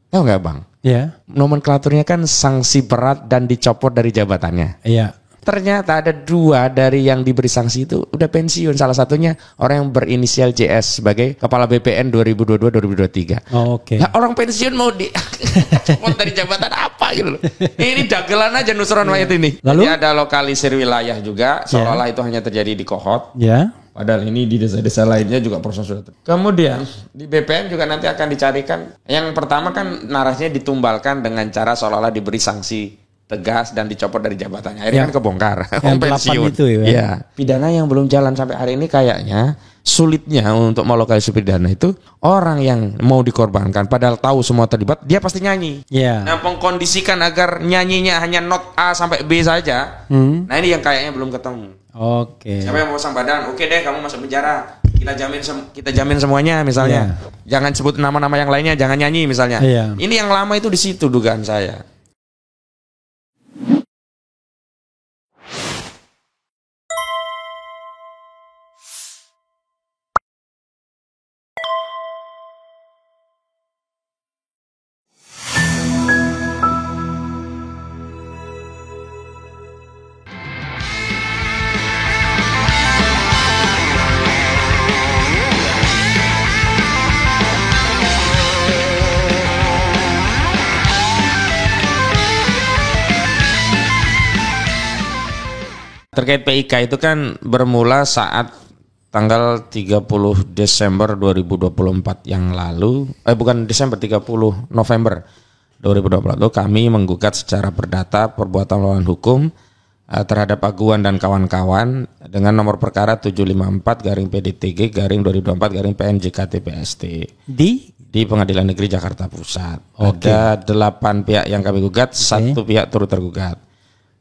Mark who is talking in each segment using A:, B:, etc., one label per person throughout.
A: Tahu nggak Bang?
B: Iya.
A: Nomenklaturnya kan sanksi berat dan dicopot dari jabatannya.
B: Iya.
A: Ternyata ada 2 dari yang diberi sanksi itu udah pensiun. Salah satunya orang yang berinisial JS sebagai Kepala BPN 2022-2023.
B: Oh, oke.
A: Nah, orang pensiun mau dicopot dari jabatan apa gitu loh. Ini dagelan aja Nusron Wahid ini.
B: Lalu?
A: Jadi ada lokalisir wilayah juga, seolah-olah itu hanya terjadi di Kohot.
B: Ya.
A: Padahal ini di desa-desa lainnya juga proses sudah terjadi. Kemudian di BPN juga nanti akan dicarikan. Yang pertama kan narasinya ditumbalkan dengan cara seolah-olah diberi sanksi tegas dan dicopot dari jabatannya. Akhirnya kan kebongkar.
B: Yang 8 itu ya.
A: Ya. Pidana yang belum jalan sampai hari ini kayaknya sulitnya untuk melokalisir pidana itu orang yang mau dikorbankan padahal tahu semua terlibat, dia pasti nyanyi.
B: Iya.
A: Nah, mengkondisikan agar nyanyinya hanya not A sampai B saja. Nah, ini yang kayaknya belum ketemu.
B: Oke.
A: Siapa yang mau pasang badan? Oke deh, kamu masuk penjara. Kita jamin semuanya misalnya. Jangan sebut nama-nama yang lainnya, jangan nyanyi misalnya. Ini yang lama itu di situ dugaan saya. Terkait PIK itu kan bermula saat tanggal 30 Desember 2024 yang lalu, bukan Desember, 30 November 2024 kami menggugat secara perdata perbuatan melawan hukum terhadap Aguan dan kawan-kawan dengan nomor perkara 754-PDTG-2024-PNJKT-PST di Pengadilan Negeri Jakarta Pusat. Ada 8 pihak yang kami gugat, 1 pihak turut tergugat.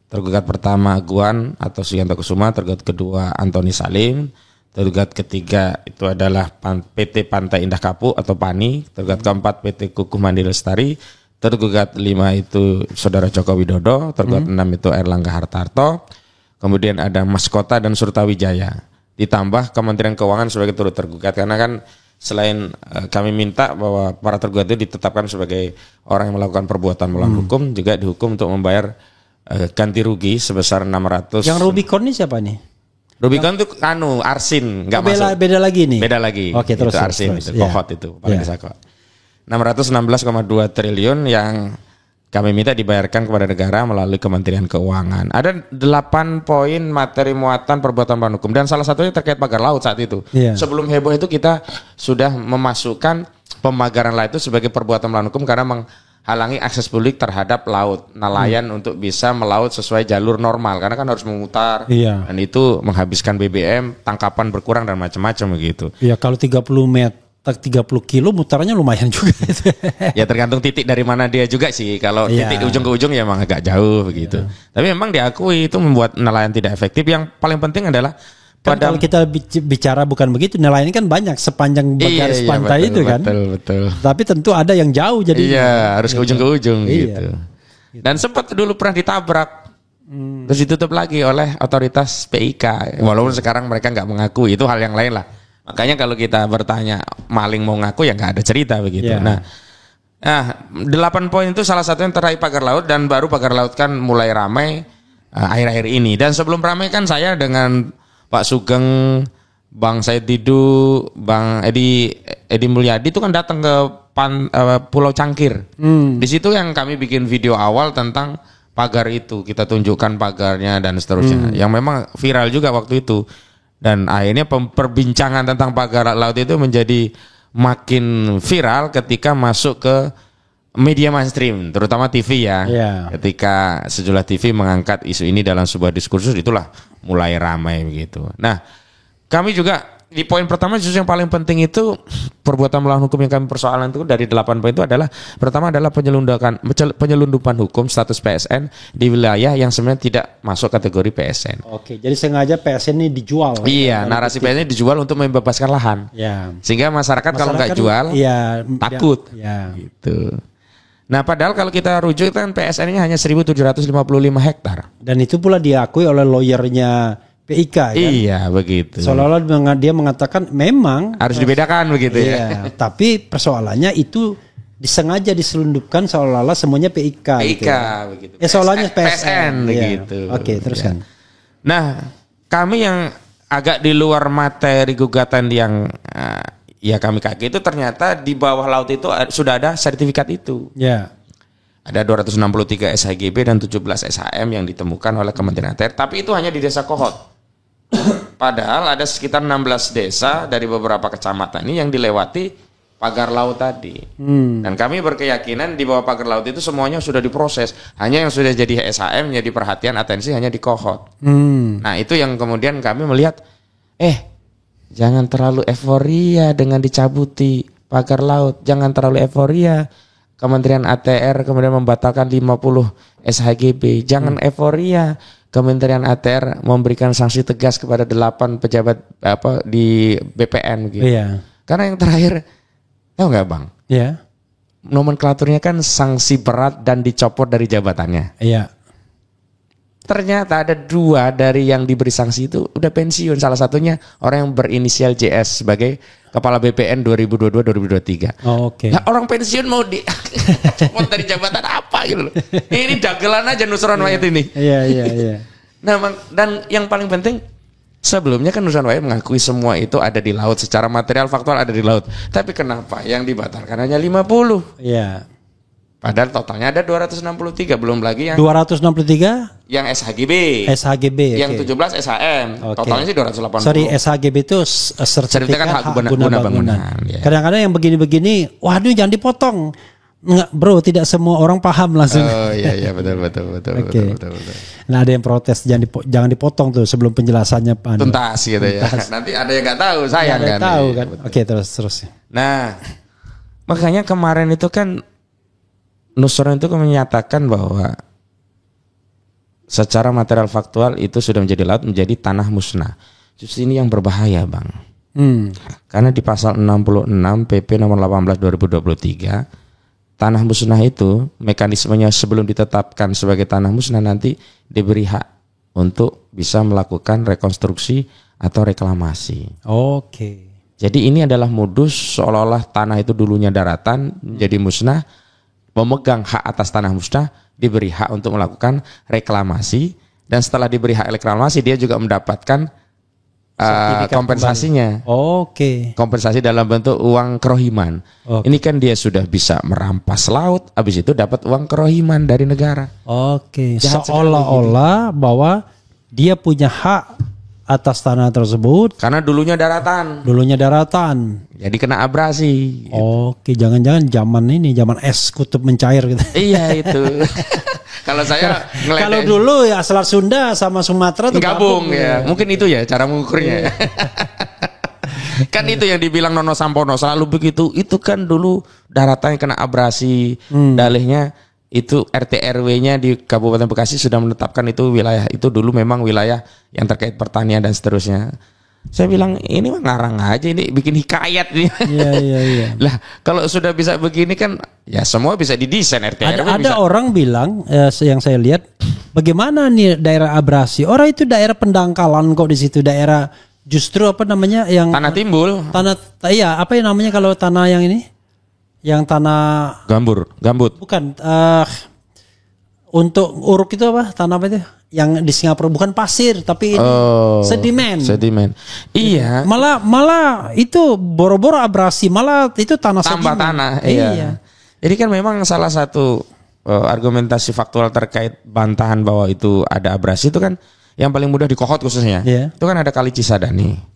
A: Tergugat pertama Aguan atau Sugianto Kusuma, tergugat kedua Antoni Salim, tergugat ketiga itu adalah PT Pantai Indah Kapuk atau PANI, tergugat keempat PT Kukuh Mandi Lestari, tergugat 5 itu Saudara Joko Widodo, tergugat 6 itu Erlangga Hartarto, kemudian ada Mas Kota dan Surtawijaya, ditambah Kementerian Keuangan sebagai turut tergugat karena kan selain kami minta bahwa para tergugat itu ditetapkan sebagai orang yang melakukan perbuatan melawan hukum, juga dihukum untuk membayar ganti rugi sebesar 600. Yang
B: Rubicon ini siapa nih?
A: Rubicon itu Arsin, nggak masuk.
B: Beda lagi nih.
A: Beda lagi.
B: Oke, terus
A: itu Arsin,
B: terus.
A: itu Kohot itu, paling desa Kohot. 616,2 triliun yang kami minta dibayarkan kepada negara melalui Kementerian Keuangan. Ada 8 poin materi muatan perbuatan melawan hukum dan salah satunya terkait pagar laut saat itu. Sebelum heboh itu kita sudah memasukkan pemagaran laut itu sebagai perbuatan melawan hukum karena menghalangi akses publik terhadap laut, nelayan untuk bisa melaut sesuai jalur normal karena kan harus memutar dan itu menghabiskan BBM, tangkapan berkurang dan macam-macam begitu.
B: Iya, kalau 30 kilo mutarnya lumayan juga.
A: Ya tergantung titik dari mana dia juga sih. Kalau titik ujung ke ujung ya memang agak jauh begitu. Tapi memang diakui itu membuat nelayan tidak efektif. Yang paling penting adalah
B: kalau kita bicara bukan begitu, nelayan kan banyak sepanjang garis pantai itu kan.
A: Betul.
B: Tapi tentu ada yang jauh jadi.
A: Iya, harus ke ujung gitu. Dan sempat dulu pernah ditabrak. Terus ditutup lagi oleh otoritas PIK. Walaupun sekarang mereka nggak mengakui, itu hal yang lain lah. Makanya kalau kita bertanya maling mau ngaku ya nggak ada cerita begitu. Nah, 8 poin itu salah satunya teraih pagar laut dan baru pagar laut kan mulai ramai akhir-akhir ini. Dan sebelum ramai kan saya dengan Pak Sugeng, Bang Said Didu, Bang Edi Mulyadi itu kan datang ke Pulau Cangkir. Di situ yang kami bikin video awal tentang pagar itu. Kita tunjukkan pagarnya dan seterusnya. Yang memang viral juga waktu itu. Dan akhirnya perbincangan tentang pagar laut itu menjadi makin viral ketika masuk ke media mainstream, terutama TV ya. Ketika sejumlah TV mengangkat isu ini dalam sebuah diskursus, itulah mulai ramai begitu. Nah, kami juga di poin pertama justru yang paling penting itu perbuatan melawan hukum yang kami persoalan itu dari 8 poin itu adalah pertama adalah penyelundupan hukum status PSN di wilayah yang sebenarnya tidak masuk kategori PSN. Oke,
B: jadi sengaja PSN ini dijual.
A: Iya, narasi PSN ini dijual untuk membebaskan lahan. Sehingga masyarakat kalau nggak jual takut. Gitu. Nah, padahal kalau kita rujuk kan PSN ini hanya 1.755 hektar.
B: Dan itu pula diakui oleh lawyernya PIK kan?
A: Iya, begitu.
B: Seolah-olah dia mengatakan memang
A: harus dibedakan begitu ya.
B: Tapi persoalannya itu disengaja diselundupkan seolah-olah semuanya PIK.
A: PIK
B: gitu ya.
A: begitu.
B: Seolahnya PSN
A: PSN
B: ya.
A: begitu.
B: Oke, teruskan.
A: Ya. Nah, kami yang agak di luar materi gugatan yang ya kami kaget itu ternyata di bawah laut itu sudah ada sertifikat itu.
B: Ya.
A: Ada 263 SHGB dan 17 SHM yang ditemukan oleh Kementerian ATR, tapi itu hanya di Desa Kohot. Padahal ada sekitar 16 desa dari beberapa kecamatan ini yang dilewati pagar laut tadi. Dan kami berkeyakinan di bawah pagar laut itu semuanya sudah diproses. Hanya yang sudah jadi SHM jadi perhatian atensi hanya di Kohot. Nah, itu yang kemudian kami melihat jangan terlalu euforia dengan dicabuti pagar laut. Jangan terlalu euforia. Kementerian ATR kemudian membatalkan 50 SHGB. Jangan euforia. Kementerian ATR memberikan sanksi tegas kepada 8 pejabat di BPN gitu.
B: Iya.
A: Karena yang terakhir, tahu nggak Bang?
B: Iya.
A: Nomenklaturnya kan sanksi berat dan dicopot dari jabatannya.
B: Iya.
A: Ternyata ada 2 dari yang diberi sanksi itu udah pensiun. Salah satunya orang yang berinisial JS sebagai Kepala BPN 2022-2023.
B: Oh, oke.
A: Nah, orang pensiun mau dicopot dari jabatan apa gitu loh. Ini dagelan aja Nusron Wahid ini.
B: Iya.
A: Nah, dan yang paling penting sebelumnya kan Nusron Wahid mengakui semua itu ada di laut. Secara material faktual ada di laut. Tapi kenapa yang dibatalkan hanya 50?
B: Iya.
A: Padahal totalnya ada 263, belum lagi yang
B: 263
A: yang SHGB.
B: SHGB.
A: Yang 17 SHM. Totalnya sih 280.
B: Sorry, SHGB itu sertifikat hak guna bangunan.
A: Ya.
B: Kadang-kadang yang begini-begini, waduh jangan dipotong. Enggak, bro, tidak semua orang paham langsung.
A: Oh iya betul.
B: Okay. Betul. Nah, ada yang protes jangan dipotong tuh sebelum penjelasannya
A: tuntas gitu ya. Nanti ada yang nggak tahu, sayang kan.
B: Tahu kan.
A: Iya,
B: Oke, terus.
A: Nah, makanya kemarin itu kan Nusron itu menyatakan bahwa secara material faktual itu sudah menjadi laut, menjadi tanah musnah. Justru ini yang berbahaya, Bang. Karena di pasal 66 PP nomor 18 2023, tanah musnah itu mekanismenya sebelum ditetapkan sebagai tanah musnah nanti diberi hak untuk bisa melakukan rekonstruksi atau reklamasi.
B: Oke.
A: Jadi ini adalah modus seolah-olah tanah itu dulunya daratan menjadi musnah. Memegang hak atas tanah musnah diberi hak untuk melakukan reklamasi, dan setelah diberi hak reklamasi dia juga mendapatkan kompensasinya.
B: Oke.
A: Kompensasi dalam bentuk uang kerohiman. Ini kan dia sudah bisa merampas laut, habis itu dapat uang kerohiman dari negara.
B: Oke. Seolah-olah bahwa dia punya hak atas tanah tersebut
A: karena dulunya daratan. Jadi kena abrasi.
B: Oke, jangan-jangan zaman es kutub mencair gitu.
A: Iya itu. Kalau saya
B: kalau dulu ya Selat Sunda sama Sumatera tuh
A: gabung ya. Mungkin itu ya cara mengukurnya. Kan itu yang dibilang Nono Sampono selalu begitu. Itu kan dulu daratannya kena abrasi, dalihnya itu RT RW-nya di Kabupaten Bekasi sudah menetapkan itu wilayah itu dulu memang wilayah yang terkait pertanian dan seterusnya. Saya bilang ini mah ngarang aja, ini bikin hikayat nih.
B: Iya.
A: Lah kalau sudah bisa begini kan ya semua bisa didesain RT RW.
B: Ada orang bilang yang saya lihat bagaimana nih daerah abrasi. Orang itu daerah pendangkalan kok di situ, daerah justru apa namanya yang
A: tanah timbul.
B: Iya, apa yang namanya kalau tanah yang ini? Yang tanah gambut. Bukan untuk uruk itu apa? Tanah apa itu? Yang di Singapura bukan pasir tapi sedimen. Iya. Malah itu boro-boro abrasi, malah itu tanah
A: tambah
B: sedimen.
A: Tanah. Iya. Jadi kan memang salah satu argumentasi faktual terkait bantahan bahwa itu ada abrasi itu kan yang paling mudah di Kohot khususnya. Itu kan ada Kali Cisadane.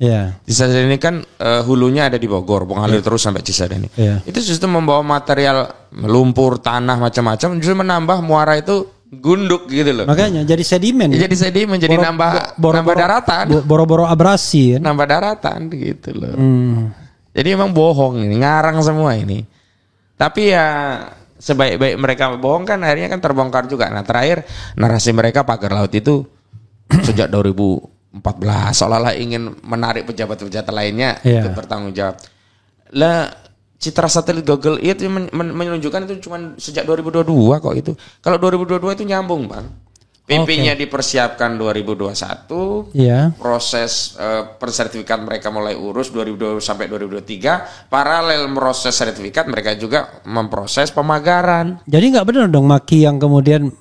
A: Cisadane kan hulunya ada di Bogor, mengalir terus sampai Cisadane. Itu justru membawa material lumpur, tanah macam-macam, justru menambah muara itu gunduk gitu loh.
B: Makanya jadi sedimen.
A: Jadi sedimen, jadi nambah daratan.
B: Boro-boro abrasi.
A: Nambah daratan gitu loh. Jadi emang bohong ini, ngarang semua ini. Tapi ya sebaik-baik mereka bohong kan akhirnya kan terbongkar juga. Nah terakhir narasi mereka pagar laut itu sejak 2014 seolah-olah ingin menarik pejabat-pejabat lainnya untuk bertanggung jawab. Lah citra satelit Google itu menunjukkan itu cuma sejak 2022 kok itu. Kalau 2022 itu nyambung, Bang. PP-nya dipersiapkan 2021.
B: Iya.
A: Proses persertifikat mereka mulai urus 2020 sampai 2023. Paralel proses sertifikat mereka juga memproses pemagaran.
B: Jadi nggak benar dong Maki yang kemudian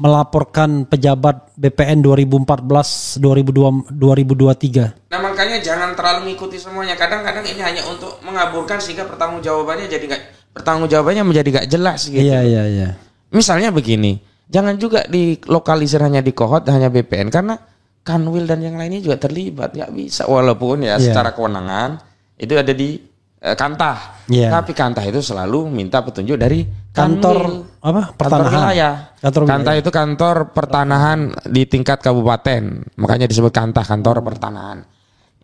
B: melaporkan pejabat BPN 2014 2023.
A: Nah makanya jangan terlalu mengikuti semuanya. Kadang-kadang ini hanya untuk mengaburkan sehingga pertanggungjawabannya menjadi nggak jelas gitu.
B: Iya.
A: Misalnya begini, jangan juga dilokalisir hanya di Kohot, hanya BPN karena Kanwil dan yang lainnya juga terlibat, nggak bisa. Walaupun secara kewenangan itu ada di Kantah, tapi Kantah itu selalu minta petunjuk dari
B: kantor
A: Kanwil,
B: pertanahan.
A: kantor wilayah. Kantah itu kantor pertanahan di tingkat kabupaten, makanya disebut Kantah, kantor pertanahan.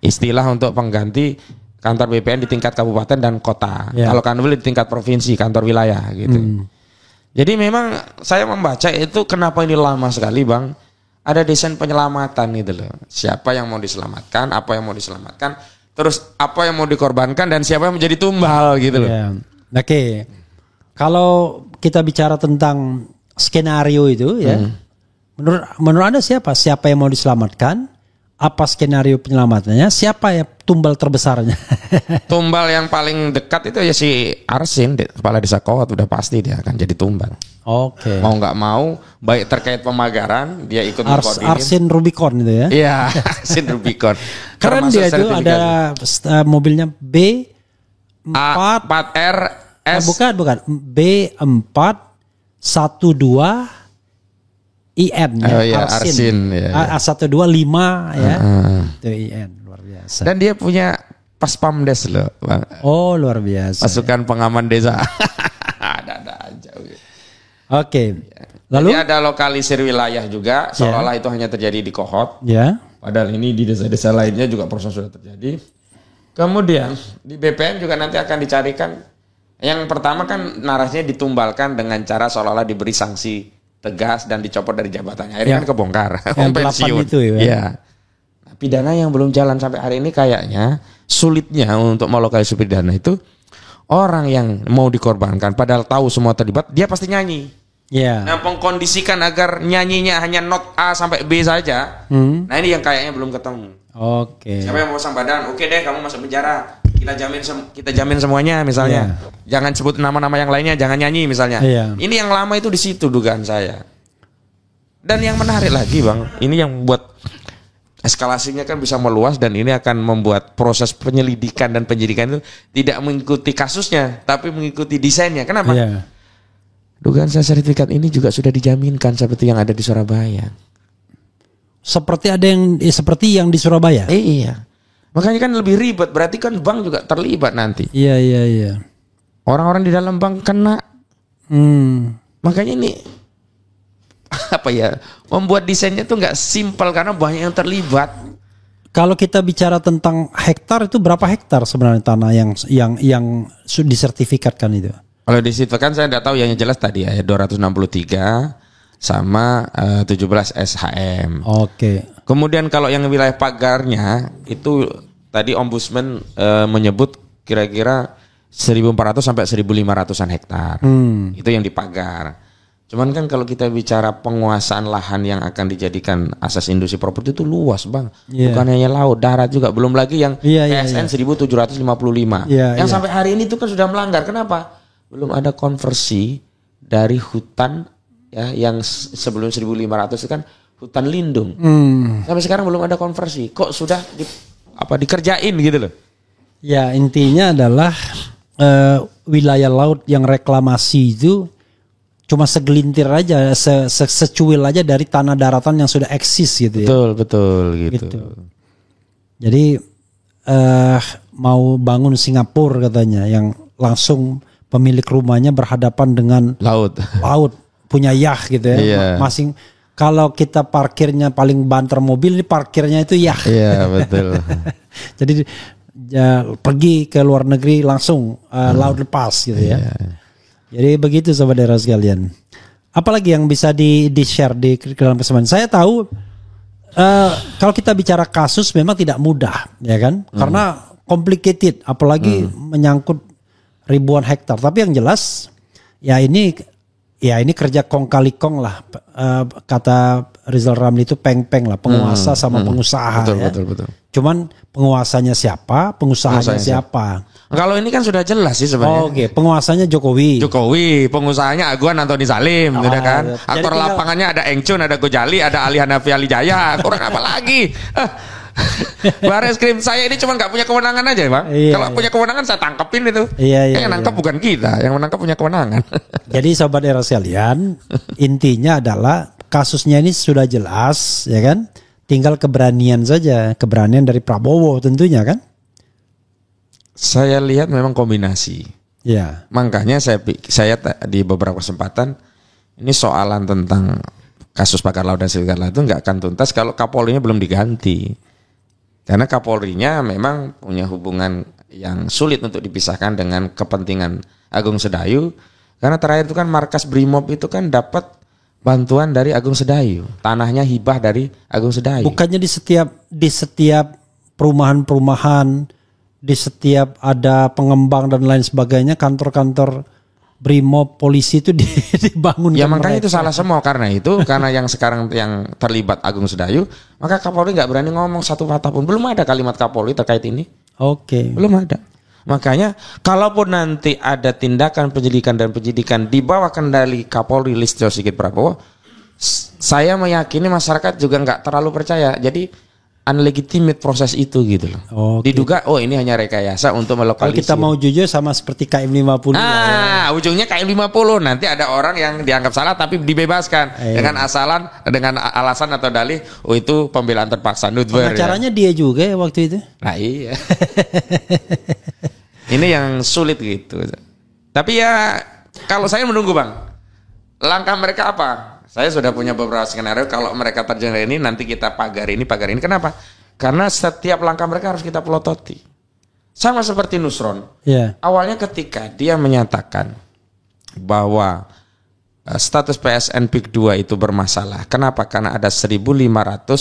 A: Istilah untuk pengganti kantor BPN di tingkat kabupaten dan kota. Kalau Kanwil di tingkat provinsi, kantor wilayah gitu. Jadi memang saya membaca itu kenapa ini lama sekali Bang. Ada desain penyelamatan gitu loh. Siapa yang mau diselamatkan, apa yang mau diselamatkan, terus apa yang mau dikorbankan dan siapa yang menjadi tumbal gitu loh.
B: Oke. Kalau kita bicara tentang skenario itu menurut Anda siapa yang mau diselamatkan? Apa skenario penyelamatannya? Siapa ya tumbal terbesarnya?
A: Tumbal yang paling dekat itu ya si Arsin, kepala desa Kohot, udah pasti dia akan jadi tumbal.
B: Oke.
A: Mau nggak mau, baik terkait pemagaran, dia ikut mengkoordinir.
B: Arsin Rubicon itu ya?
A: Iya, Arsin Rubicon.
B: Keren dia itu ada mobilnya
A: A4RS.
B: Bukan. B412 IN ya, Arsin. A125 ya. Itu IN, luar biasa.
A: Dan dia punya Paspamdes loh, Bang.
B: Oh, luar biasa.
A: Pasukan pengaman desa. Ada aja.
B: Oke. Lalu
A: jadi ada lokalisir wilayah juga, seolah-olah itu hanya terjadi di Kohot. Padahal ini di desa-desa lainnya juga proses sudah terjadi. Kemudian di BPN juga nanti akan dicarikan. Yang pertama kan narasinya ditumbalkan dengan cara seolah-olah diberi sanksi tegas dan dicopot dari jabatannya. Akhirnya kan kebongkar. Pensiun.
B: Itu ya.
A: Nah, pidana yang belum jalan sampai hari ini kayaknya sulitnya untuk melokalisir pidana itu orang yang mau dikorbankan padahal tahu semua terlibat, dia pasti nyanyi. Nah, mengkondisikan agar nyanyinya hanya not A sampai B saja. Nah, ini yang kayaknya belum ketemu. Siapa yang mau pasang badan? Oke deh, kamu masuk penjara. Kita jamin semuanya misalnya. Jangan sebut nama-nama yang lainnya, jangan nyanyi misalnya. Ini yang lama itu di situ dugaan saya. Dan yang menarik lagi Bang, ini yang buat eskalasinya kan bisa meluas dan ini akan membuat proses penyelidikan dan penyidikan itu tidak mengikuti kasusnya, tapi mengikuti desainnya. Kenapa? Dugaan saya sertifikat ini juga sudah dijaminkan seperti yang ada di Surabaya.
B: Seperti yang di Surabaya?
A: Iya. Makanya kan lebih ribet, berarti kan bank juga terlibat nanti.
B: Iya.
A: Orang-orang di dalam bank kena. Makanya ini membuat desainnya tuh nggak simpel karena banyak yang terlibat.
B: Kalau kita bicara tentang hektar itu berapa hektar sebenarnya tanah yang disertifikatkan itu?
A: Kalau disertifikatkan saya nggak tahu, yang jelas tadi ya 263 sama 17 SHM. Kemudian kalau yang wilayah pagarnya itu tadi Ombudsman menyebut kira-kira 1.400 sampai 1.500-an hektar. Itu yang dipagar. Cuman kan kalau kita bicara penguasaan lahan yang akan dijadikan asas industri properti itu luas Bang. Bukan hanya laut, darat juga. Belum lagi yang PSN 1.755. Yang sampai hari ini itu kan sudah melanggar. Kenapa? Belum ada konversi dari hutan ya yang sebelum 1.500 itu kan hutan lindung. Sampai sekarang belum ada konversi. Kok sudah dikerjain gitu loh.
B: Ya, intinya adalah wilayah laut yang reklamasi itu cuma segelintir aja, secuil aja dari tanah daratan yang sudah eksis gitu ya.
A: Betul gitu.
B: Jadi mau bangun Singapura katanya yang langsung pemilik rumahnya berhadapan dengan laut punya yacht gitu ya. Masing kalau kita parkirnya paling banter mobil, ini parkirnya itu yacht.
A: Iya, betul.
B: Jadi pergi ke luar negeri langsung laut lepas gitu ya. Jadi begitu saudara sekalian. Apalagi yang bisa di-share di dalam kesempatan. Saya tahu kalau kita bicara kasus memang tidak mudah, ya kan? Karena complicated, apalagi menyangkut ribuan hektar. Tapi yang jelas ya ini ya ini kerja kong kali kong lah, kata Rizal Ramli itu peng-peng lah, penguasa sama pengusaha.
A: Betul,
B: ya.
A: betul.
B: Cuman penguasanya siapa, pengusahanya siapa.
A: Kalau ini kan sudah jelas sih sebenarnya.
B: Oke, penguasanya Jokowi,
A: pengusahanya Aguan Antoni Salim, udah kan.
B: Iya.
A: Aktor
B: Jadi
A: lapangannya ada Engcun, ada Gojali, ada Ali Hanafi Ali Jaya. Kurang apa lagi? Bareskrim saya ini cuma nggak punya kewenangan aja, Bang.
B: Iya,
A: kalau punya kewenangan saya tangkepin itu. Yang nangkep bukan kita, yang menangkap punya kewenangan.
B: Jadi sobat era sekalian, intinya adalah kasusnya ini sudah jelas, ya kan? Tinggal keberanian saja, keberanian dari Prabowo tentunya kan?
A: Saya lihat memang kombinasi.
B: Ya.
A: Makanya saya di beberapa kesempatan ini soalan tentang kasus Pagar Laut dan Sertifikat Laut itu nggak akan tuntas kalau Kapolrinya belum diganti. Karena Kapolrinya memang punya hubungan yang sulit untuk dipisahkan dengan kepentingan Agung Sedayu. Karena terakhir itu kan markas Brimob itu kan dapat bantuan dari Agung Sedayu. Tanahnya hibah dari Agung Sedayu.
B: Bukannya di setiap perumahan-perumahan, di setiap ada pengembang dan lain sebagainya, kantor-kantor Brimob polisi itu dibangun.
A: Ya makanya itu salah semua karena yang sekarang yang terlibat Agung Sedayu, maka Kapolri nggak berani ngomong satu kata pun. Belum ada kalimat Kapolri terkait ini.
B: Oke.
A: Belum ada. Makanya kalaupun nanti ada tindakan penyidikan di bawah kendali Kapolri Listio Sigit Prabowo, saya meyakini masyarakat juga nggak terlalu percaya. Jadi unlegitimate proses itu gitu loh. Diduga ini hanya rekayasa untuk melokalisir.
B: Kalau kita mau jujur sama seperti KM 50.
A: Ujungnya KM 50 nanti ada orang yang dianggap salah tapi dibebaskan dengan alasan atau dalih itu pembelaan terpaksa.
B: Pengacaranya dia juga ya waktu itu.
A: Nah iya. Ini yang sulit gitu. Tapi ya kalau saya menunggu, Bang. Langkah mereka apa? Saya sudah punya beberapa skenario kalau mereka terjun ini nanti kita pagar ini. Kenapa? Karena setiap langkah mereka harus kita pelototi. Sama seperti Nusron.
B: Yeah.
A: Awalnya ketika dia menyatakan bahwa status PSN PIK 2 itu bermasalah. Kenapa? Karena ada 1.500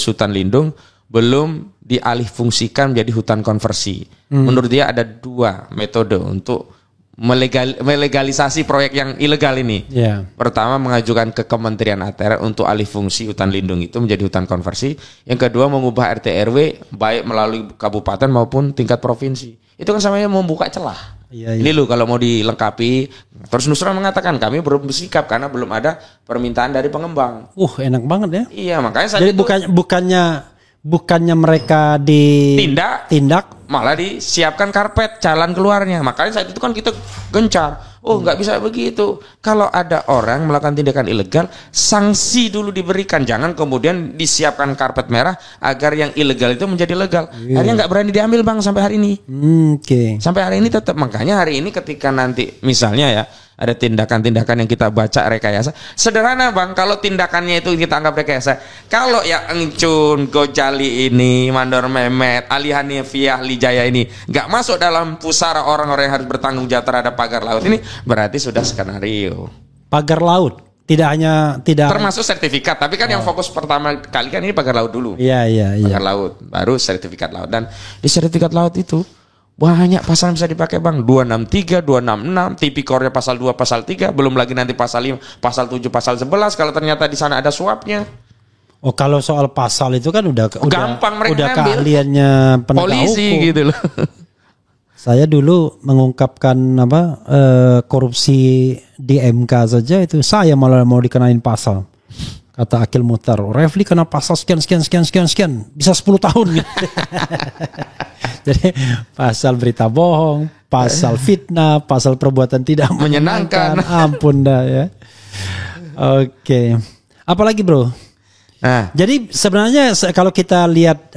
A: hutan lindung belum dialih fungsikan menjadi hutan konversi. Menurut dia ada 2 metode untuk melegalisasi proyek yang ilegal ini.
B: Yeah.
A: Pertama mengajukan ke Kementerian ATR untuk alih fungsi hutan lindung itu menjadi hutan konversi. Yang kedua mengubah RT RW baik melalui kabupaten maupun tingkat provinsi. Itu kan samanya membuka celah.
B: Yeah.
A: Ini loh kalau mau dilengkapi. Terus Nusron mengatakan kami belum bersikap karena belum ada permintaan dari pengembang.
B: Enak banget ya.
A: Iya makanya saya
B: jadi bukannya mereka tindak
A: malah disiapkan karpet jalan keluarnya. Makanya saat itu kan kita gencar. Nggak bisa begitu. Kalau ada orang melakukan tindakan ilegal, sanksi dulu diberikan. Jangan kemudian disiapkan karpet merah agar yang ilegal itu menjadi legal. Akhirnya nggak berani diambil, Bang, sampai hari ini. Sampai hari ini tetap. Makanya hari ini ketika nanti misalnya ya ada tindakan-tindakan yang kita baca rekayasa. Sederhana, Bang, kalau tindakannya itu kita anggap rekayasa. Kalau ya Engcun, Gojali ini, Mandor Mehmet, Ali Hanafi Ali Jaya ini nggak masuk dalam pusara orang-orang yang harus bertanggung jawab terhadap pagar laut ini, berarti sudah skenario.
B: Pagar laut tidak
A: termasuk sertifikat, tapi kan yang fokus pertama kali kan ini pagar laut dulu.
B: Iya.
A: Pagar laut, baru sertifikat laut. Dan di sertifikat laut itu banyak pasal bisa dipakai, Bang. 263, 266, Tipikornya pasal 2, pasal 3, belum lagi nanti pasal 5, pasal 7, pasal 11 kalau ternyata di sana ada suapnya.
B: Kalau soal pasal itu kan udah
A: gampang mereka
B: udah
A: ngambil.
B: keahliannya penegak
A: polisi
B: hukum.
A: Gitu loh.
B: Saya dulu mengungkapkan korupsi di MK saja itu saya malah mau dikenain pasal. Kata Akil Muhtar, Refli kena pasal sekian, bisa 10 tahun. Jadi pasal berita bohong, pasal fitnah, pasal perbuatan tidak menyenangkan. Ampun dah ya. Oke. Apalagi, Bro?
A: Nah,
B: jadi sebenarnya kalau kita lihat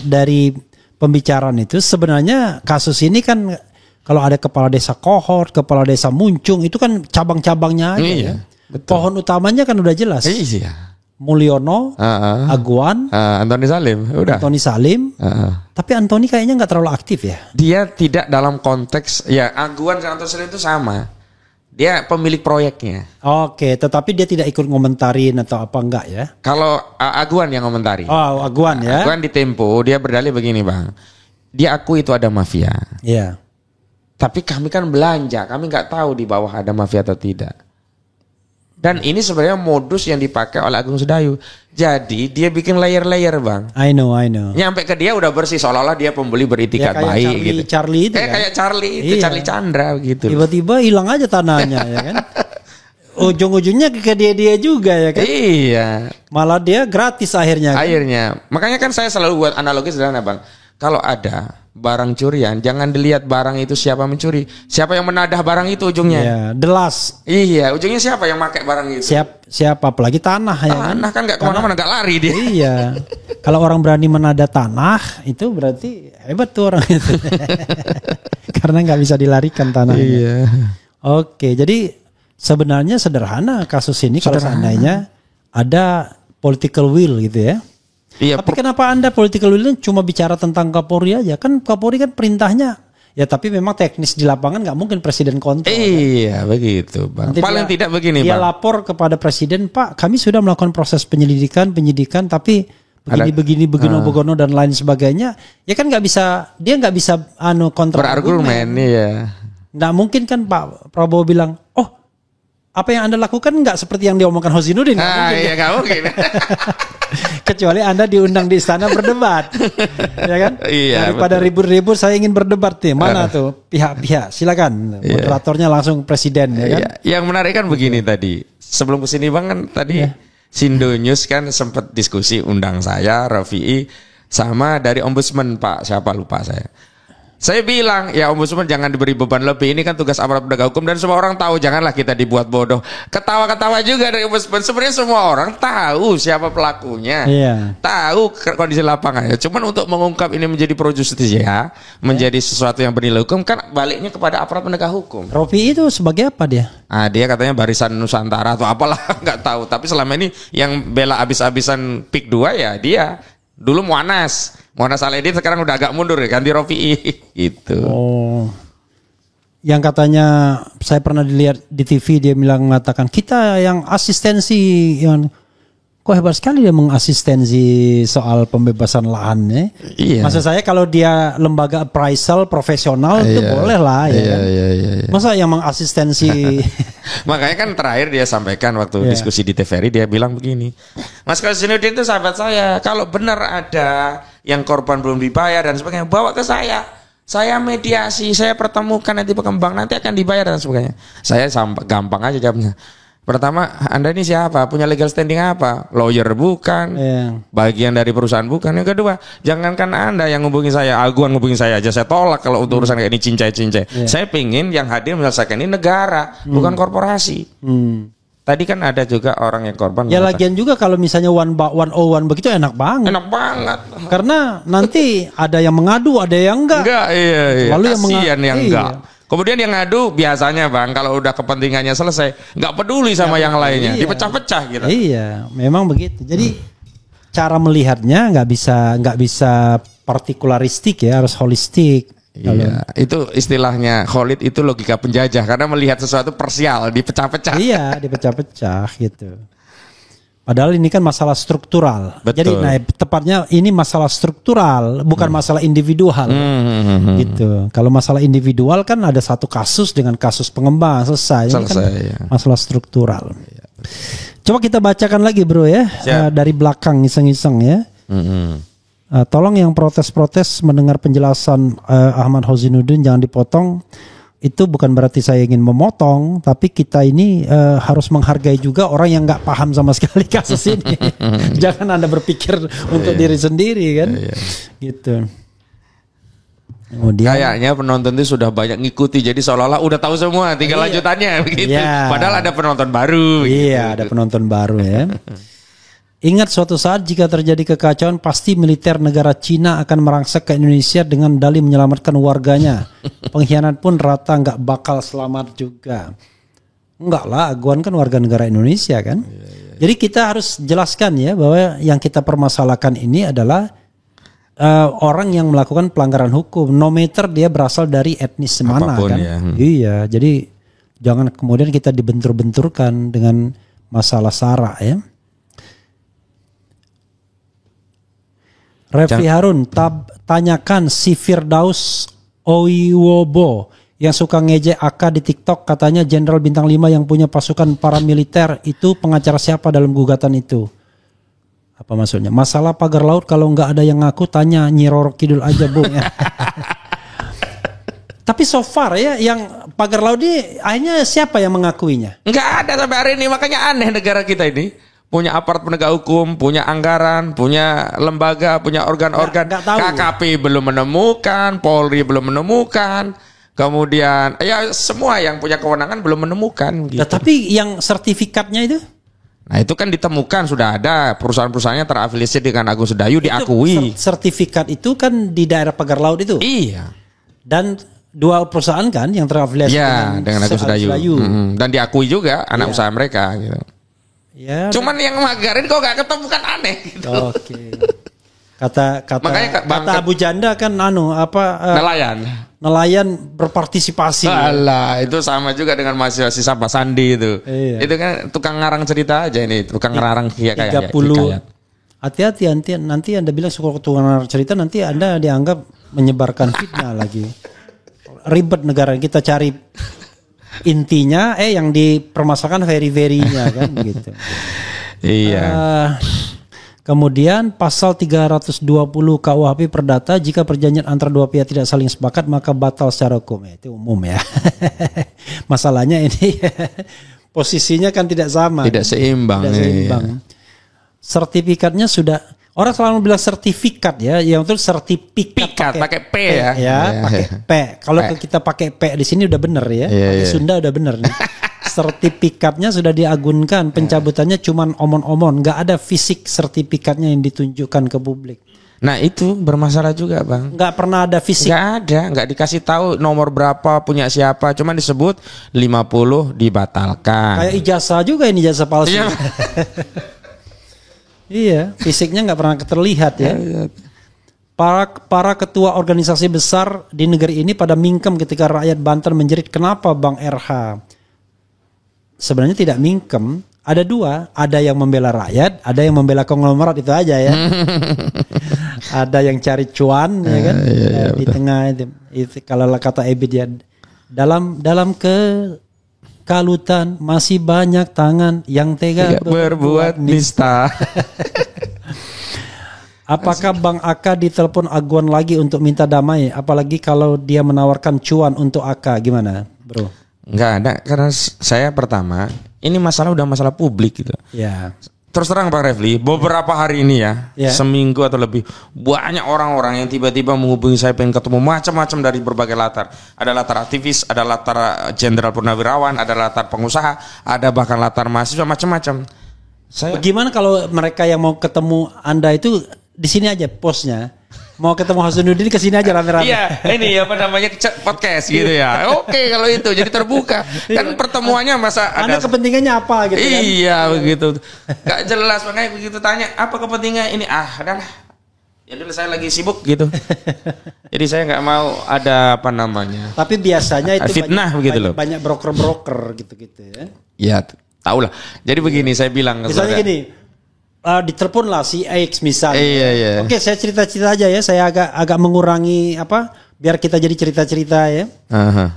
B: dari pembicaraan itu, sebenarnya kasus ini kan kalau ada kepala desa Kohor, kepala desa Muncung, itu kan cabang-cabangnya aja.
A: Iya.
B: Ya. Betul. Pohon utamanya kan udah jelas.
A: Iya.
B: Mulyono, Aguan,
A: Antoni Salim,
B: Tapi Antoni kayaknya nggak terlalu aktif ya.
A: Dia tidak dalam konteks ya Aguan dan Antoni Salim itu sama. Dia pemilik proyeknya.
B: Oke, tetapi dia tidak ikut ngomentarin atau apa enggak ya?
A: Kalau Aguan yang ngomentari.
B: Oh, Aguan ya.
A: Aguan di Tempo dia berdalih begini, Bang. Dia akui itu ada mafia.
B: Iya.
A: Tapi kami kan belanja, kami nggak tahu di bawah ada mafia atau tidak. Dan ini sebenarnya modus yang dipakai oleh Agung Sedayu. Jadi dia bikin layer-layer, Bang.
B: I know.
A: Nyampe ke dia udah bersih, seolah-olah dia pembeli beritikat baik gitu.
B: Charlie itu kan?
A: Kayak Charlie itu, iya. Charlie Chandra gitu.
B: Tiba-tiba hilang aja tanahnya ya kan. Ujung-ujungnya ke dia juga ya kan.
A: Iya.
B: Malah dia gratis akhirnya.
A: Akhirnya. Makanya kan saya selalu buat analogi sederhana, Bang. Kalau ada barang curian, jangan dilihat barang itu siapa mencuri, siapa yang menadah barang itu ujungnya.
B: Iya, delas.
A: Iya, ujungnya siapa yang pakai barang itu.
B: Siapa apalagi tanah ya kan.
A: Tanah kan nggak kemana-mana, nggak lari dia.
B: Iya. Kalau orang berani menadah tanah, itu berarti hebat tuh orang itu. Karena nggak bisa dilarikan tanahnya.
A: Iya.
B: Oke, jadi sebenarnya sederhana kasus ini kalau seandainya ada political will gitu ya.
A: Iya,
B: tapi kenapa Anda political will cuma bicara tentang Kapolri aja? Kan Kapolri kan perintahnya ya, tapi memang teknis di lapangan nggak mungkin presiden kontrol.
A: Iya, kan? Begitu, Bang.
B: Nanti
A: Paling tidak begini,
B: dia
A: Bang. Dia
B: lapor kepada presiden, Pak, kami sudah melakukan proses penyidikan, tapi begini begono dan lain sebagainya. Ya kan nggak bisa, dia nggak bisa kontrol.
A: Berargumen, iya.
B: Nggak mungkin kan Pak Prabowo bilang, oh apa yang Anda lakukan nggak seperti yang diomongkan Hozinudin.
A: Iya, nggak mungkin.
B: Kecuali Anda diundang di istana berdebat, ya kan?
A: Iya.
B: Daripada ribut-ribut, saya ingin berdebat nih. Mana tuh pihak-pihak? Silakan. Moderatornya langsung presiden, ya kan?
A: Yang menarik kan begini tadi. Sebelum kesini Bang kan tadi Sindo News kan sempat diskusi, undang saya, Rafi'i, sama dari Ombudsman Pak, siapa lupa saya. Saya bilang, ya Ombudsman jangan diberi beban lebih. Ini kan tugas aparat penegak hukum dan semua orang tahu. Janganlah kita dibuat bodoh. Ketawa-ketawa juga dari Ombudsman. Sebenarnya semua orang tahu siapa pelakunya. Iya. Tahu kondisi lapangannya. Cuman untuk mengungkap ini menjadi pro justisia, menjadi sesuatu yang bernilai hukum, kan baliknya kepada aparat penegak hukum.
B: Rofi itu sebagai apa dia?
A: Dia katanya Barisan Nusantara atau apalah, nggak tahu. Tapi selama ini yang bela abis-abisan PIK 2 ya dia. Dulu Muanas Al-Edin, sekarang udah agak mundur ya, ganti Rofi'i gitu. Oh,
B: yang katanya saya pernah dilihat di TV, dia mengatakan kita yang asistensi, yang kok hebat sekali dia mengasistensi soal pembebasan lahan ya. Iya. Maksud saya kalau dia lembaga appraisal profesional itu boleh lah ya. Iya. Masa yang mengasistensi.
A: Makanya kan terakhir dia sampaikan waktu diskusi di TVRI, dia bilang begini, Mas Hozinudin itu sahabat saya, kalau benar ada yang korban belum dibayar dan sebagainya, bawa ke saya mediasi, saya pertemukan, nanti berkembang, nanti akan dibayar dan sebagainya. Saya gampang aja jawabnya. Pertama, Anda ini siapa? Punya legal standing apa? Lawyer bukan, bagian dari perusahaan bukan. Yang kedua, jangankan Anda yang hubungi saya, Aguan hubungi saya aja, saya tolak kalau untuk urusan kayak ini cincai-cincai. Saya pingin yang hadir menyelesaikan ini negara, bukan korporasi. Tadi kan ada juga orang yang korban.
B: Ya lagian juga kalau misalnya 101 begitu enak banget.
A: Enak banget.
B: Karena nanti ada yang mengadu, ada yang enggak.
A: Iya.
B: Lalu
A: kasian yang enggak. Kemudian yang ngadu biasanya Bang, kalau udah kepentingannya selesai, nggak peduli sama yang lainnya, dipecah-pecah gitu.
B: Iya, memang begitu. Jadi cara melihatnya nggak bisa partikularistik ya, harus holistik.
A: Iya, itu istilahnya Khalid itu logika penjajah, karena melihat sesuatu parsial, dipecah-pecah.
B: Iya, dipecah-pecah gitu. Padahal ini kan masalah struktural.
A: Betul.
B: Jadi tepatnya ini masalah struktural, bukan masalah individual. Gitu. Kalau masalah individual kan ada satu kasus dengan kasus pengembang selesai. Ini kan masalah struktural. Coba kita bacakan lagi bro ya, dari belakang iseng-iseng ya. Tolong yang protes-protes mendengar penjelasan Ahmad Hozinudin jangan dipotong. Itu bukan berarti saya ingin memotong, tapi kita ini harus menghargai juga orang yang nggak paham sama sekali kasus ini. Jangan Anda berpikir untuk diri sendiri kan, gitu. Kemudian,
A: kayaknya penonton itu sudah banyak ngikuti, jadi seolah-olah udah tahu semua, tinggal lanjutannya begitu. Padahal ada penonton baru.
B: Iya, ada penonton baru ya. Ingat suatu saat jika terjadi kekacauan pasti militer negara Cina akan merangsek ke Indonesia dengan dalih menyelamatkan warganya. Pengkhianat pun rata nggak bakal selamat juga. Enggak lah, Aguan kan warga negara Indonesia kan. Jadi kita harus jelaskan ya bahwa yang kita permasalahkan ini adalah orang yang melakukan pelanggaran hukum. No matter dia berasal dari etnis mana kan. Iya, jadi jangan kemudian kita dibentur-benturkan dengan masalah SARA ya. Refli Harun, tanyakan si Firdaus Oiwobo yang suka ngejek AK di TikTok katanya Jenderal Bintang 5 yang punya pasukan paramiliter itu pengacara siapa dalam gugatan itu? Apa maksudnya? Masalah pagar laut kalau nggak ada yang ngaku tanya Nyi Roro Kidul aja Bung ya. Tapi so far ya yang pagar laut ini akhirnya siapa yang mengakuinya?
A: Nggak ada sampai hari ini, makanya aneh negara kita ini. Punya aparat penegak hukum, punya anggaran, punya lembaga, punya organ-organ. KKP belum menemukan, Polri belum menemukan. Kemudian ya semua yang punya kewenangan belum menemukan. Gitu.
B: Nah, tapi yang sertifikatnya itu?
A: Nah itu kan ditemukan, sudah ada perusahaan-perusahaannya terafiliasi dengan Agung Sedayu, diakui.
B: Sertifikat itu kan di daerah pagar laut itu?
A: Iya.
B: Dan 2 perusahaan kan yang terafiliasi
A: dengan Agung Sedayu. Dan diakui juga anak usaha mereka gitu.
B: Ya,
A: cuman yang magarin kok gak ketemu kan aneh gitu.
B: Oke. Kata
A: Abu
B: Janda kan nelayan berpartisipasi.
A: Alah, itu sama juga dengan mahasiswa Pak Sandi itu. Iya. Itu kan tukang ngarang cerita aja ini, tukang ngarang kayak
B: 30. Hati-hati nanti Anda bilang suka tukang ngarang cerita, nanti Anda dianggap menyebarkan fitnah lagi. Ribet negara kita cari intinya yang dipermasalahkan very-very-nya kan begitu.
A: Iya.
B: Kemudian pasal 320 KUHP Perdata, jika perjanjian antara dua pihak tidak saling sepakat maka batal secara hukum. Itu umum ya. Masalahnya ini posisinya kan tidak sama.
A: Tidak seimbang.
B: Sertifikatnya sudah, orang selalu bilang sertifikat ya, yang itu sertifikat
A: pakai P ya.
B: Pakai P. Kalau kita pakai P di sini udah bener ya. Pakai Sunda udah bener nih. Sertifikatnya sudah diagunkan, pencabutannya cuman omon-omon, nggak ada fisik sertifikatnya yang ditunjukkan ke publik.
A: Nah itu bermasalah juga Bang.
B: Nggak pernah ada fisik.
A: Nggak ada, nggak dikasih tahu nomor berapa, punya siapa, cuman disebut 50 dibatalkan.
B: Kayak ijazah juga ini, ijazah palsu.
A: Iya.
B: Iya, fisiknya nggak pernah terlihat ya. Para ketua organisasi besar di negeri ini pada mingkem ketika rakyat Banten menjerit kenapa Bang RH. Sebenarnya tidak mingkem, ada 2, ada yang membela rakyat, ada yang membela konglomerat, itu aja ya. Ada yang cari cuan ya kan, di tengah itu kalau kata Ebit ya, dalam kalutan masih banyak tangan yang tega
A: berbuat nista.
B: Apakah Bang Aka ditelepon Aguan lagi untuk minta damai? Apalagi kalau dia menawarkan cuan untuk Aka, gimana bro?
A: Enggak ada, karena saya pertama, ini udah masalah publik gitu.
B: Ya.
A: Terus terang Pak Refli, beberapa hari ini ya, seminggu atau lebih, banyak orang-orang yang tiba-tiba menghubungi saya pengen ketemu macam-macam dari berbagai latar. Ada latar aktivis, ada latar jenderal purnawirawan, ada latar pengusaha, ada bahkan latar mahasiswa, macam-macam.
B: Bagaimana kalau mereka yang mau ketemu Anda itu di sini aja posnya? Mau ketemu Hasanuddin ke sini aja rame-rame.
A: Iya, ini apa namanya podcast gitu ya. Oke, kalau itu jadi terbuka. Kan pertemuannya masa
B: ada kepentingannya apa gitu kan.
A: Iya, begitu. Gak jelas, makanya begitu tanya, apa kepentingan ini? Adalah ya dulu saya lagi sibuk gitu. Jadi saya nggak mau ada apa namanya.
B: Tapi biasanya itu
A: fitnah begitu loh.
B: Banyak broker-broker gitu-gitu ya.
A: Iya, tahu lah. Jadi begini saya bilang.
B: Misalnya gini. Ditelepon lah si X misalnya.
A: Iya.
B: Oke, saya cerita-cerita aja ya. Saya agak mengurangi biar kita jadi cerita-cerita ya.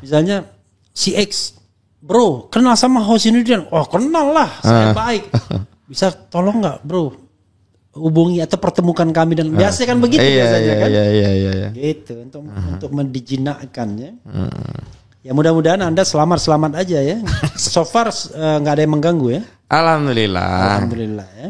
B: Misalnya si X, bro, kenal sama Hasanuddin? Oh, kenal lah, saya baik. Bisa tolong nggak, bro? Hubungi atau pertemukan kami dan biasa kan begitu biasanya kan? Iya. Gitu untuk mendijinakkan ya. Ya mudah-mudahan Anda selamat aja ya. So far nggak ada yang mengganggu ya.
A: Alhamdulillah ya.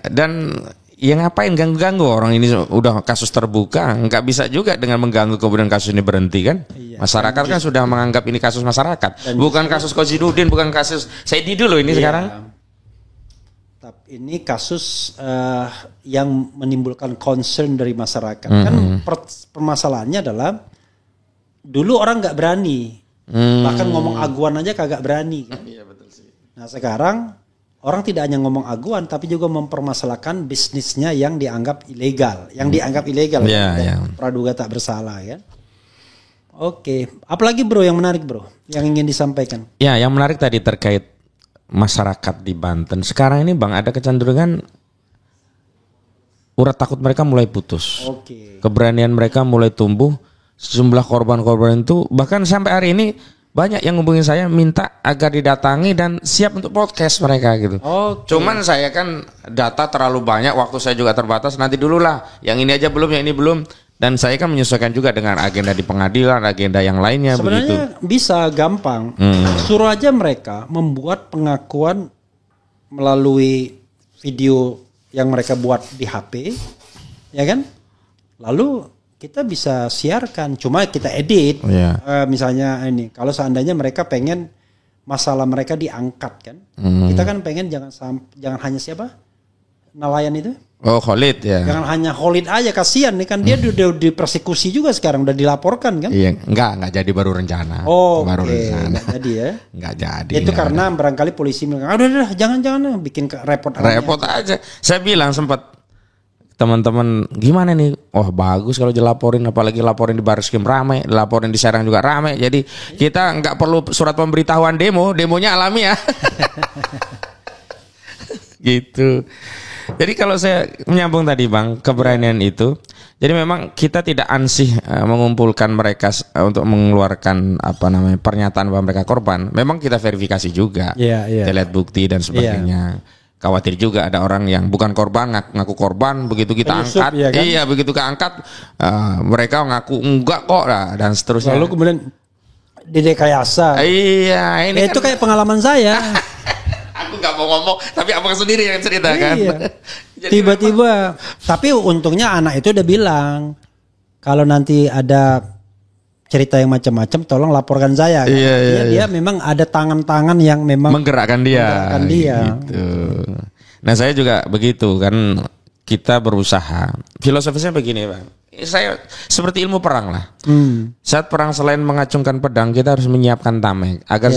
A: Dan ya ngapain ganggu-ganggu, orang ini udah kasus terbuka, nggak bisa juga dengan mengganggu kemudian kasus ini berhenti kan. Masyarakat kan sudah menganggap ini kasus masyarakat, bukan kasus Koziduddin, bukan kasus Said Didu loh ini sekarang.
B: Tapi ini kasus yang menimbulkan concern dari masyarakat. Kan permasalahannya adalah dulu orang nggak berani, bahkan ngomong aguan aja kagak berani kan. Iya betul sih. Nah sekarang orang tidak hanya ngomong aguan, tapi juga mempermasalahkan bisnisnya yang dianggap ilegal, praduga tak bersalah ya. Oke, apalagi bro yang menarik bro, yang ingin disampaikan? Ya,
A: yang menarik tadi terkait masyarakat di Banten. Sekarang ini Bang ada kecenderungan urat takut mereka mulai putus.
B: Oke.
A: Keberanian mereka mulai tumbuh. sejumlah korban-korban itu, bahkan sampai hari ini banyak yang hubungin saya minta agar didatangi dan siap untuk podcast mereka gitu. Cuman saya kan data terlalu banyak, waktu saya juga terbatas. Nanti dulu lah, yang ini aja belum, yang ini belum. Dan saya kan menyesuaikan juga dengan agenda di pengadilan, agenda yang lainnya.
B: Sebenarnya begitu. Bisa gampang. Suruh aja mereka membuat pengakuan melalui video yang mereka buat di HP, ya kan? Lalu kita bisa siarkan, cuma kita edit. Misalnya ini, kalau seandainya mereka pengen masalah mereka diangkat kan, kita kan pengen jangan hanya siapa nelayan itu.
A: Oh, Khalid ya.
B: Jangan hanya Khalid aja, kasihan nih kan dia udah dipersekusi juga sekarang, udah dilaporkan kan?
A: Iya, enggak jadi baru rencana.
B: Baru rencana. Enggak jadi ya.
A: Enggak jadi.
B: Itu karena barangkali polisi bilang, udah jangan bikin repot
A: aja. Saya bilang sempat, teman-teman gimana nih? Oh bagus kalau dilaporin, apalagi laporin di Bariskim rame, laporin di Serang juga rame. Jadi kita nggak perlu surat pemberitahuan demonya alami ya. Gitu. Jadi kalau saya menyambung tadi Bang, keberanian itu, jadi memang kita tidak ansih mengumpulkan mereka untuk mengeluarkan pernyataan bahwa mereka korban. Memang kita verifikasi juga, kita lihat bukti dan sebagainya. Khawatir juga ada orang yang bukan korban ngaku korban, begitu kita angkat, ya kan? Begitu keangkat mereka ngaku enggak kok dan seterusnya.
B: Lalu kemudian didekayasa.
A: Ini
B: itu kan kayak pengalaman saya.
A: Aku nggak mau ngomong, tapi abang sendiri yang cerita kan.
B: Tiba-tiba, tapi untungnya anak itu udah bilang kalau nanti ada cerita yang macam-macam, tolong laporkan saya. Kan? Dia memang ada tangan-tangan yang memang
A: menggerakkan dia. Gitu. Nah saya juga begitu kan, kita berusaha. Filosofisnya begini Bang, saya seperti ilmu perang lah. Saat perang selain mengacungkan pedang, kita harus menyiapkan tameng agar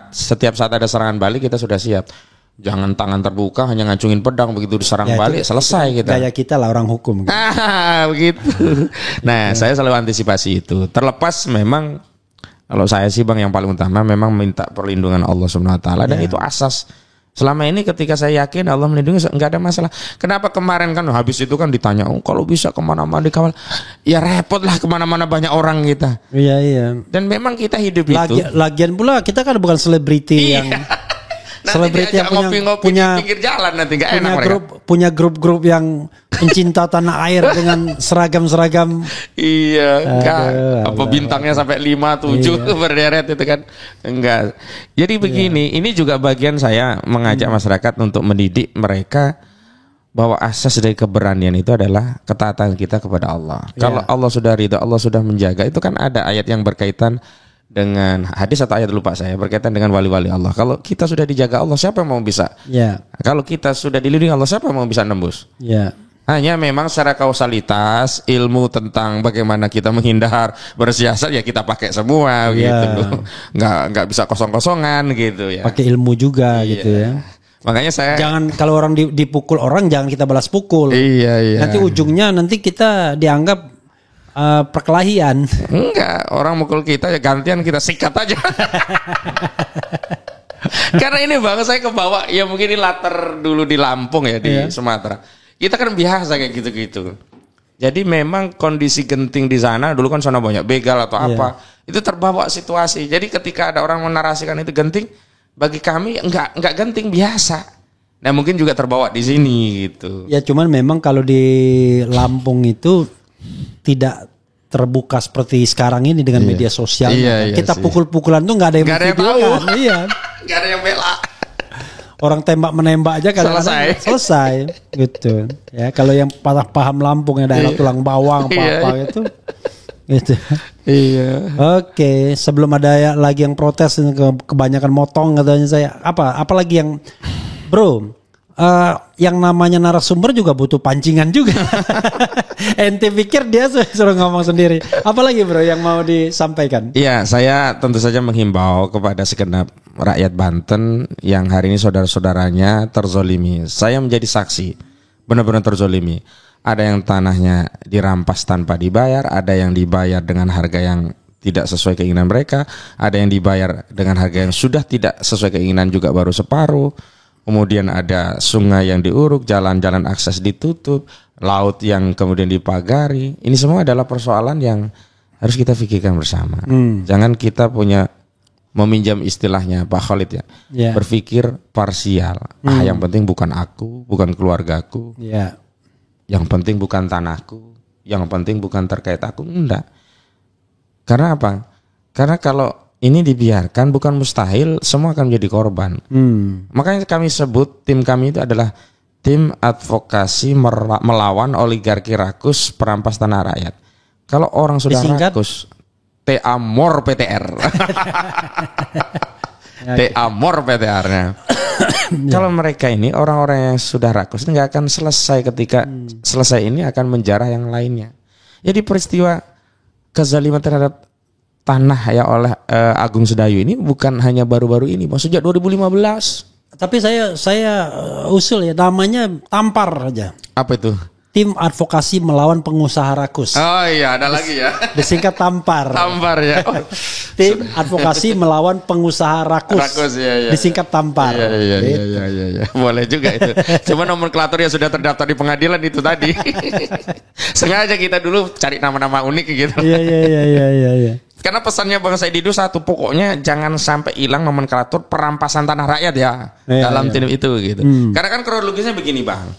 A: setiap saat ada serangan balik kita sudah siap. Jangan tangan terbuka hanya ngacungin pedang, begitu diserang balik selesai kita.
B: Gaya kita lah orang hukum. Gitu.
A: Begitu. Nah saya selalu antisipasi itu. Terlepas memang kalau saya sih Bang yang paling utama memang minta perlindungan Allah Subhanahu Wa Taala dan itu asas. Selama ini ketika saya yakin Allah melindungi, nggak ada masalah. Kenapa kemarin kan habis itu kan ditanya, kalau bisa kemana-mana dikawal, ya repot lah kemana-mana banyak orang kita.
B: Iya.
A: Dan memang kita hidup itu.
B: Lagian pula kita kan bukan selebriti yang selebriti yang punya
A: pinggir jalan nanti nggak enak mereka.
B: Punya grup-grup yang pencinta tanah air dengan seragam-seragam.
A: Apa bintangnya sampai 5, 7 berderet itu kan. Enggak. Jadi begini, ini juga bagian saya mengajak masyarakat untuk mendidik mereka bahwa asas dari keberanian itu adalah ketaatan kita kepada Allah. Kalau Allah sudah ridha, Allah sudah menjaga, itu kan ada ayat yang berkaitan dengan hadis atau ayat lupa saya berkaitan dengan wali-wali Allah. Kalau kita sudah dijaga Allah, siapa yang mau bisa? Kalau kita sudah dilindungi Allah, siapa yang mau bisa nembus? Hanya memang secara kausalitas ilmu tentang bagaimana kita menghindar bersiasat ya kita pakai semua gitu. Nggak bisa kosong-kosongan gitu ya.
B: Pakai ilmu juga gitu ya.
A: Makanya saya
B: jangan kalau orang dipukul orang jangan kita balas pukul. Nanti ujungnya kita dianggap perkelahian.
A: Enggak, orang mukul kita ya gantian kita sikat aja. Karena ini Bang, saya kebawa ya mungkin ini latar dulu di Lampung ya di Sumatera. Kita kan biasa kayak gitu-gitu. Jadi memang kondisi genting di sana dulu kan sana banyak begal atau apa. Itu terbawa situasi. Jadi ketika ada orang menarasikan itu genting, bagi kami enggak genting biasa. Nah, mungkin juga terbawa di sini gitu.
B: Ya cuman memang kalau di Lampung itu tidak terbuka seperti sekarang ini dengan media sosial. Kita pukul-pukulan tuh nggak ada yang videokan.
A: Nggak ada yang bela.
B: Orang tembak menembak aja kadang-kadang selesai gitu. Ya kalau yang paham Lampung yang daerah tulang bawang apa gitu. Oke, sebelum ada lagi yang protes kebanyakan motong katanya saya. Apalagi yang bro, yang namanya narasumber juga butuh pancingan juga. Ente pikir dia suruh ngomong sendiri. Apalagi bro yang mau disampaikan?
A: Iya, saya tentu saja menghimbau kepada segenap rakyat Banten yang hari ini saudara-saudaranya terzolimi. Saya menjadi saksi, benar-benar terzolimi. Ada yang tanahnya dirampas tanpa dibayar, ada yang dibayar dengan harga yang tidak sesuai keinginan mereka, ada yang dibayar dengan harga yang sudah tidak sesuai keinginan juga baru separuh. Kemudian ada sungai yang diuruk, jalan-jalan akses ditutup, laut yang kemudian dipagari. Ini semua adalah persoalan yang harus kita pikirkan bersama. Jangan kita meminjam istilahnya Pak Khalid ya. Berpikir parsial. Yang penting bukan aku, bukan keluargaku. Yang penting bukan tanahku, yang penting bukan terkait aku. Enggak. Karena apa? Karena kalau ini dibiarkan bukan mustahil semua akan menjadi korban. Makanya kami sebut tim kami itu adalah tim advokasi melawan oligarki rakus perampas tanah rakyat. Kalau orang sudah rakus, TAMOR PTR. TAMOR PTR-nya. Kalau mereka ini orang-orang yang sudah rakus ini nggak akan selesai ketika selesai ini akan menjarah yang lainnya. Jadi peristiwa kezaliman terhadap tanah ya oleh Agung Sedayu ini bukan hanya baru-baru ini, sejak 2015.
B: Tapi saya usul ya namanya Tampar aja.
A: Apa itu?
B: Tim Advokasi Melawan Pengusaha Rakus.
A: Oh iya, ada lagi ya.
B: Disingkat Tampar.
A: Tampar ya. Oh.
B: Tim Advokasi Melawan Pengusaha Rakus.
A: Rakus ya.
B: Disingkat Tampar.
A: Iya. Boleh juga itu. Cuma nomenklatur yang sudah terdaftar di pengadilan itu tadi. Sengaja kita dulu cari nama-nama unik gitu.
B: Iya.
A: Karena pesannya Bang Saididu satu, pokoknya jangan sampai hilang nomenklatur perampasan tanah rakyat ya dalam tim itu gitu. Karena kan kronologisnya begini Bang.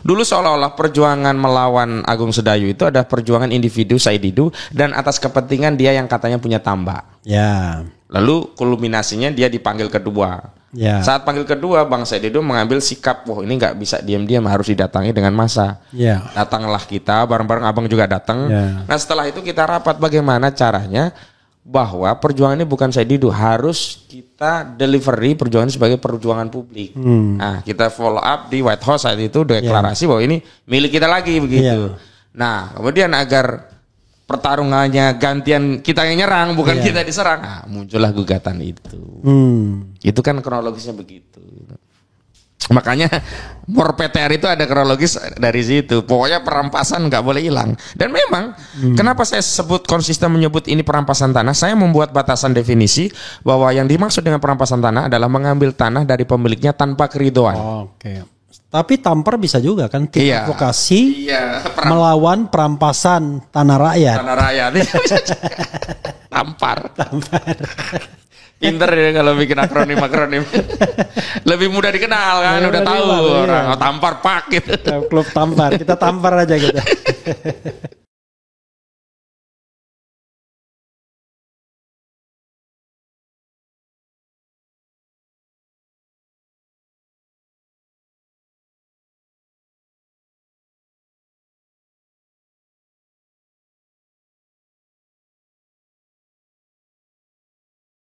A: Dulu seolah-olah perjuangan melawan Agung Sedayu itu ada perjuangan individu Saididu dan atas kepentingan dia yang katanya punya tambak.
B: Ya.
A: Lalu kulminasinya dia dipanggil kedua.
B: Ya.
A: Saat panggil kedua Bang Saididu mengambil sikap, wah ini nggak bisa diam-diam, harus didatangi dengan massa.
B: Ya.
A: Datanglah kita bareng-bareng, abang juga datang.
B: Ya.
A: Nah setelah itu kita rapat bagaimana caranya bahwa perjuangan ini bukan Saididu, harus kita delivery perjuangan ini sebagai perjuangan publik. Nah kita follow up di White House saat itu deklarasi bahwa ini milik kita lagi begitu. Nah kemudian agar pertarungannya gantian kita yang nyerang bukan kita diserang, nah, muncullah gugatan itu. Itu kan kronologisnya begitu. Makanya MOR PTR itu ada kronologis dari situ. Pokoknya perampasan nggak boleh hilang. Dan memang kenapa saya sebut konsisten menyebut ini perampasan tanah? Saya membuat batasan definisi bahwa yang dimaksud dengan perampasan tanah adalah mengambil tanah dari pemiliknya tanpa keridhaan.
B: Oke. Tapi Tampar bisa juga kan tim advokasi melawan perampasan tanah rakyat.
A: Tanah rakyat. Tampar. Pinter ya kalau bikin akronim. Lebih mudah dikenal kan, udah tahu orang. Tampar Pak gitu.
B: Klub Tampar, kita tampar aja gitu.